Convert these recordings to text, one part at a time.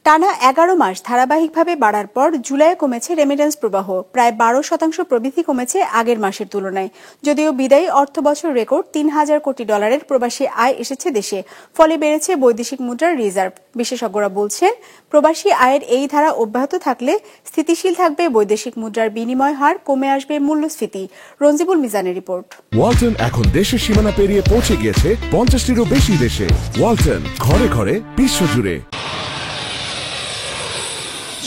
টানা 11 মাস ধারাবাহিকভাবে বাড়ার পর জুলাইয়ে কমেছে রেমিটেন্স প্রবাহ, প্রায় 12% প্রবৃদ্ধি কমেছে আগের মাসের তুলনায়। যদিও বিদায়ী অর্থবছর রেকর্ড $3,000 কোটি প্রবাসী আয় এসেছে দেশে, ফলে বেড়েছে বৈদেশিক মুদ্রার রিজার্ভ। বিশেষজ্ঞরা বলছেন, প্রবাসী আয়ের এই ধারা অব্যাহত থাকলে স্থিতিশীল থাকবে বৈদেশিক মুদ্রার বিনিময় হার, কমে আসবে মূল্যস্ফীতি। রঞ্জিবুল মিজানের রিপোর্ট। ওয়ালটন এখন দেশের সীমানা পেরিয়ে পৌঁছে গিয়েছে 50টিরও বেশি দেশে। ওয়ালটন, ঘরে ঘরে, বিশ্বজুড়ে।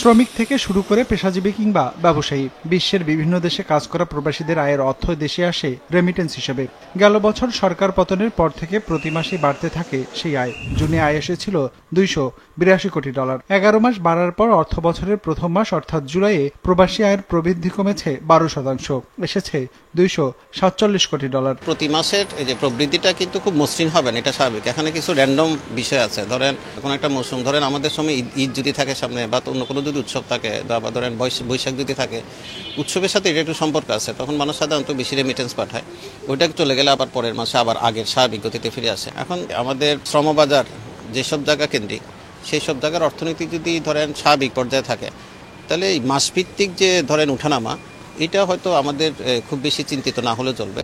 শ্রমিক থেকে শুরু করে পেশাজীবী কিংবা ব্যবসায়ী, বিশ্বের বিভিন্ন দেশে কাজ করা প্রবাসীদের আয়ের অর্থ দেশে আসে রেমিটেন্স হিসেবে। গেল বছর সরকার পতনের পর থেকে প্রতি মাসে বাড়তে থাকে সেই আয়। জুনে আয় এসেছিল $282 কোটি। 11 মাস বাড়ার পর অর্থ বছরের প্রথম মাস অর্থাৎ জুলাইয়ে প্রবাসী আয়ের প্রবৃদ্ধি কমেছে 12%, এসেছে $247 কোটি। প্রতি মাসের এই যে প্রবৃদ্ধিটা কিন্তু খুব মসৃণ হবে না, এটা স্বাভাবিক। এখানে কিছু র্যান্ডম বিষয় আছে। ধরেন কোনো একটা মৌসুম, ধরেন আমাদের সময় ঈদ যদি থাকে সামনে, বা অন্য কোনো যদি উৎসব থাকে, বা ধরেন বৈশাখ যদি থাকে, উৎসবের সাথে এটা একটু সম্পর্ক আছে, তখন মানুষ সাধারণত বেশি রেমিটেন্স পাঠায়। ওইটা চলে গেলে আবার পরের মাসে আবার আগের স্বাভাবিক গতিতে ফিরে আসে। এখন আমাদের শ্রমবাজার যেসব জায়গা কেন্দ্রিক, সেই সব জায়গার অর্থনীতি যদি ধরেন স্বাভাবিক পর্যায়ে থাকে, তাহলে এই মাসভিত্তিক যে ধরেন উঠানামা, এটা হয়তো আমাদের খুব বেশি চিন্তিত না হলে চলবে।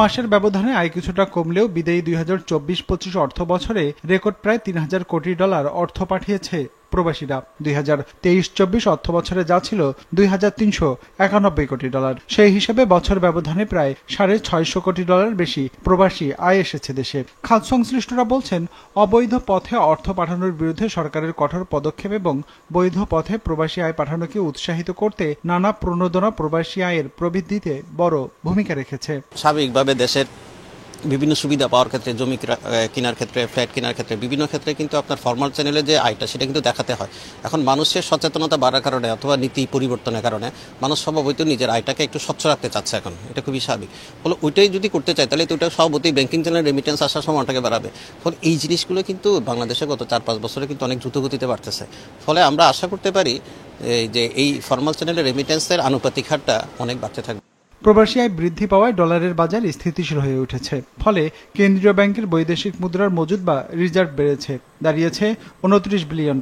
মাসের ব্যবধানে আয় কিছুটা কমলেও বিদায়ী 2024-25 অর্থ বছরে রেকর্ড প্রায় $3,000 কোটি অর্থ পাঠিয়েছে প্রবাসীরা। 2023-24 অর্থ বছরে যা ছিল $2,391 কোটি। সেই হিসেবে বছর ব্যবধানে প্রায় $650 কোটি বেশি প্রবাসী আয় এসেছে দেশে। খাত সংশ্লিষ্টরা বলছেন, অবৈধ পথে অর্থ পাঠানোর বিরুদ্ধে সরকারের কঠোর পদক্ষেপ এবং বৈধ পথে প্রবাসী আয় পাঠানোকে উৎসাহিত করতে নানা প্রণোদনা প্রবাসী আয়ের প্রবৃদ্ধিতে বড় ভূমিকা রেখেছে। স্বাভাবিকভাবে দেশের বিভিন্ন সুবিধা পাওয়ার ক্ষেত্রে, জমি কেনার ক্ষেত্রে, ফ্ল্যাট কেনার ক্ষেত্রে, বিভিন্ন ক্ষেত্রে কিন্তু আপনার ফর্মাল চ্যানেলে যে আয়টা, সেটা কিন্তু দেখাতে হয়। এখন মানুষের সচেতনতা বাড়ার কারণে অথবা নীতি পরিবর্তনের কারণে মানুষ স্বভাবতই নিজের আয়টাকে একটু স্বচ্ছ রাখতে চাচ্ছে এখন। এটা খুবই স্বাভাবিক। ফলে ওইটাই যদি করতে চায়, তাহলে তো ওইটা স্বভাবতই ব্যাংকিং চ্যানেল রেমিটেন্স আসার সময়টাকে বাড়াবে। ফলে এই জিনিসগুলো কিন্তু বাংলাদেশে গত 4-5 বছরে কিন্তু অনেক দ্রুত গতিতে বাড়তেছে। ফলে আমরা আশা করতে পারি যে এই ফর্মাল চ্যানেলের রেমিটেন্সের আনুপাতিক হারটা অনেক বাড়তে থাকবে। প্রবাসী আয় বৃদ্ধি পাওয়ায় ডলারের বাজার স্থিতিশীল হয়ে উঠেছে। ফলে কেন্দ্রীয় ব্যাংকের বৈদেশিক মুদ্রার মজুদ বা রিজার্ভ বেড়েছে, দাঁড়িয়েছে $29 বিলিয়ন।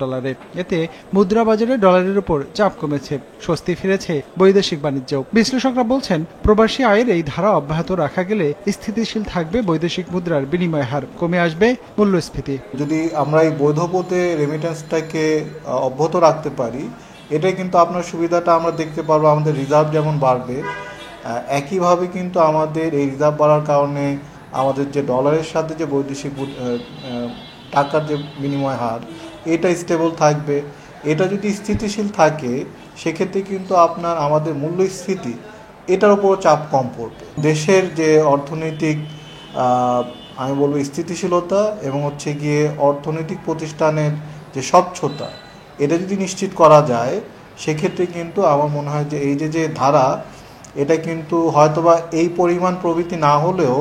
এতে মুদ্রা বাজারে ডলারের উপর চাপ কমেছে, স্বস্তি ফিরেছে বৈদেশিক বাণিজ্যেও। বিশ্লেষকরা বলছেন, প্রবাসী আয়ের এই ধারা অব্যাহত রাখা গেলে স্থিতিশীল থাকবে বৈদেশিক মুদ্রার বিনিময় হার, কমে আসবে মূল্যস্ফীতি। যদি আমরা এই বৈধ পথে রেমিটেন্সটাকে অব্যাহত রাখতে পারি, এটাই কিন্তু আপনার সুবিধাটা আমরা দেখতে পারবো। আমাদের রিজার্ভ যেমন বাড়বে, একইভাবে কিন্তু আমাদের এই রিজার্ভ বাড়ার কারণে আমাদের যে ডলারের সাথে যে বৈদেশিক টাকার যে বিনিময় হার, এটা স্টেবল থাকবে। এটা যদি স্থিতিশীল থাকে, সেক্ষেত্রে কিন্তু আমাদের মূল্যস্ফীতি এটার উপর চাপ কম পড়বে। দেশের যে অর্থনৈতিক আমি বলবো স্থিতিশীলতা এবং গিয়ে অর্থনৈতিক প্রতিষ্ঠানের যে স্বচ্ছতা, এটা যদি নিশ্চিত করা যায়, সেক্ষেত্রে কিন্তু আমার মনে হয় যে এই যে ধারা, এটা কিন্তু হয়তোবা এই পরিমাণ প্রবৃদ্ধি না হলেও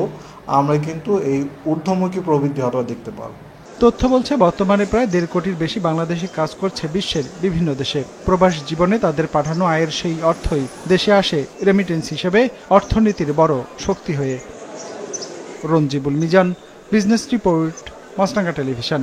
আমরা কিন্তু এই ঊর্ধ্বমুখী প্রবৃদ্ধি হয়তো দেখতে পারব। তথ্য বলছে, বর্তমানে প্রায় 1.5 কোটির বেশি বাংলাদেশি কাজ করছে বিশ্বের বিভিন্ন দেশে। প্রবাস জীবনে তাদের পাঠানো আয়ের সেই অর্থই দেশে আসে রেমিটেন্স হিসেবে অর্থনীতির বড় শক্তি হয়ে। রঞ্জিবুল মিজান, বিজনেস রিপোর্ট, মাছরাঙা টেলিভিশন।